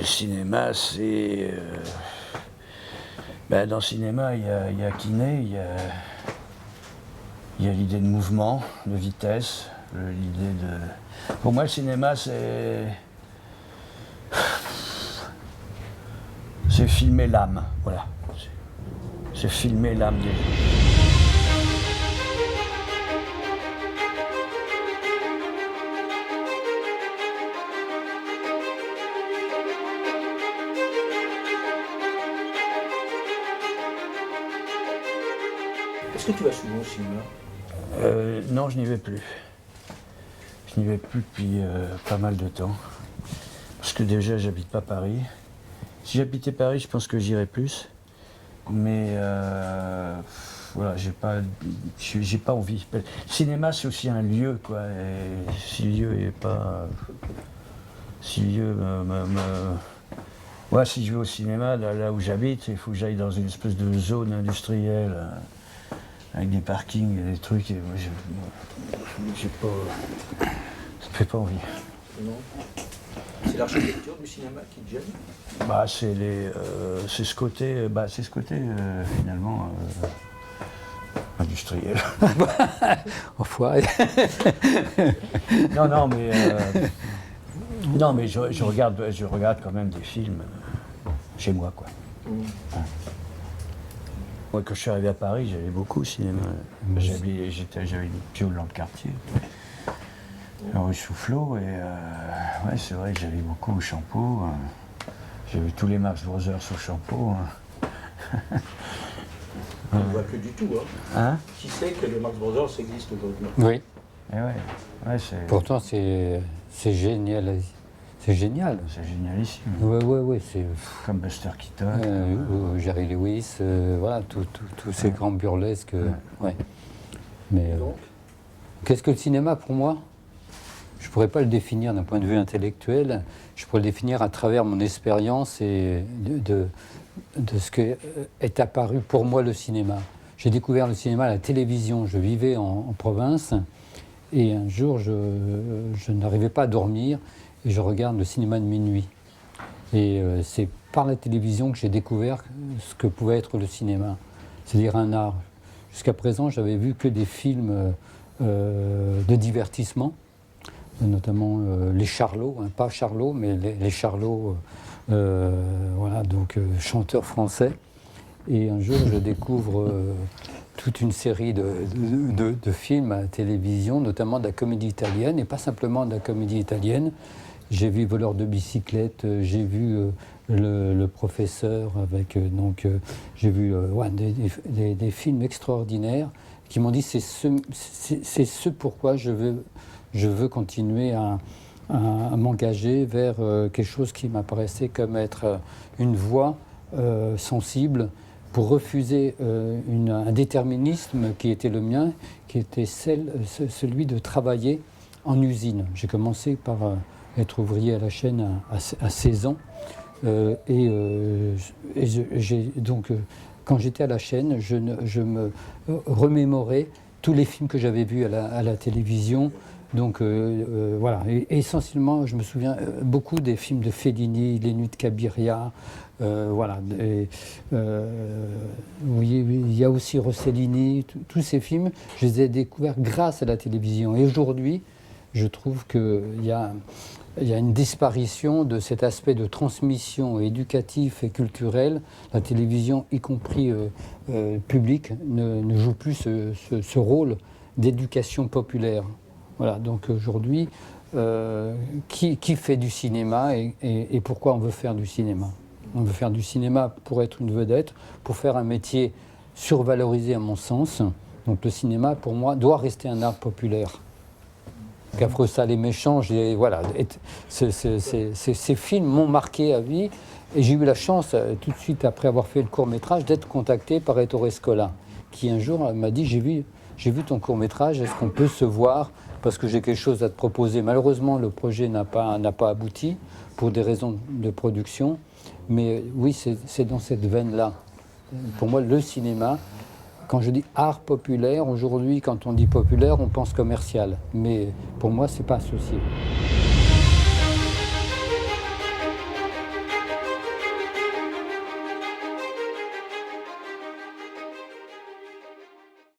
le cinéma, c'est... dans le cinéma, il y a kiné, il y a l'idée de mouvement, de vitesse, l'idée de... Pour moi, le cinéma, c'est filmer l'âme, voilà. C'est filmer l'âme des gens. Est-ce que tu vas souvent au cinéma? Non, je n'y vais plus. Je n'y vais plus depuis pas mal de temps. Parce que déjà, j'habite pas Paris. Si j'habitais Paris, je pense que j'irais plus. Mais voilà, j'ai pas envie. Le cinéma, c'est aussi un lieu, quoi. Et si le lieu est pas... Si le lieu Ouais, si je vais au cinéma, là où j'habite, il faut que j'aille dans une espèce de zone industrielle. Avec des parkings et des trucs, et moi j'ai pas... ça me fait pas envie. Non. C'est l'architecture du cinéma qui te gêne? C'est ce côté, finalement industriel. Enfoiré. Non mais je regarde quand même des films chez moi, quoi. Moi, quand je suis arrivé à Paris, j'allais beaucoup au cinéma. J'avais une piole dans le quartier, rue Soufflot, et ouais, c'est vrai que j'allais beaucoup au Champeau. J'ai vu tous les Marx Brothers au Champeau. On ne voit plus du tout. Hein? Qui sait que les Marx Brothers existent aujourd'hui? Oui. Et ouais, Pourtant, c'est génial. C'est génial. C'est génialissime. Oui, c'est... Comme Buster Keaton. Jerry Lewis, voilà, tous ces grands burlesques. Ouais. Mais qu'est-ce que le cinéma pour moi? Je ne pourrais pas le définir d'un point de vue intellectuel. Je pourrais le définir à travers mon expérience et de ce que est apparu pour moi le cinéma. J'ai découvert le cinéma à la télévision. Je vivais en province et un jour, je n'arrivais pas à dormir. Et je regarde le cinéma de minuit. Et c'est par la télévision que j'ai découvert ce que pouvait être le cinéma, c'est-à-dire un art. Jusqu'à présent, j'avais vu que des films de divertissement, notamment les Charlots, pas Charlot, mais les Charlots, voilà, donc chanteurs français. Et un jour, je découvre toute une série de films à la télévision, notamment de la comédie italienne, et pas simplement de la comédie italienne. J'ai vu Voleur de bicyclette, j'ai vu le professeur, j'ai vu des films extraordinaires qui m'ont dit c'est ce pourquoi je veux continuer à m'engager vers quelque chose qui m'apparaissait comme être une voie sensible pour refuser un déterminisme qui était le mien, qui était celui de travailler en usine. J'ai commencé par être ouvrier à la chaîne à 16 ans. Quand j'étais à la chaîne, je me remémorais tous les films que j'avais vus à la télévision. Donc voilà, et essentiellement, je me souviens beaucoup des films de Fellini, Les Nuits de Cabiria, voilà. Il y a aussi Rossellini, tous ces films, je les ai découverts grâce à la télévision. Et aujourd'hui, je trouve qu'il y a une disparition de cet aspect de transmission éducatif et culturel. La télévision, y compris publique, ne joue plus ce rôle d'éducation populaire. Voilà, donc aujourd'hui, qui fait du cinéma et pourquoi on veut faire du cinéma? On veut faire du cinéma pour être une vedette, pour faire un métier survalorisé à mon sens. Donc le cinéma, pour moi, doit rester un art populaire. Qu'affreux ça les méchants, voilà, ces films m'ont marqué à vie et j'ai eu la chance, tout de suite après avoir fait le court-métrage, d'être contacté par Ettore Scola, qui un jour m'a dit j'ai vu ton court-métrage, est-ce qu'on peut se voir parce que j'ai quelque chose à te proposer. Malheureusement, le projet n'a pas abouti pour des raisons de production, mais oui, c'est dans cette veine-là. Pour moi, le cinéma, quand je dis art populaire, aujourd'hui, quand on dit populaire, on pense commercial. Mais pour moi, ce n'est pas associé.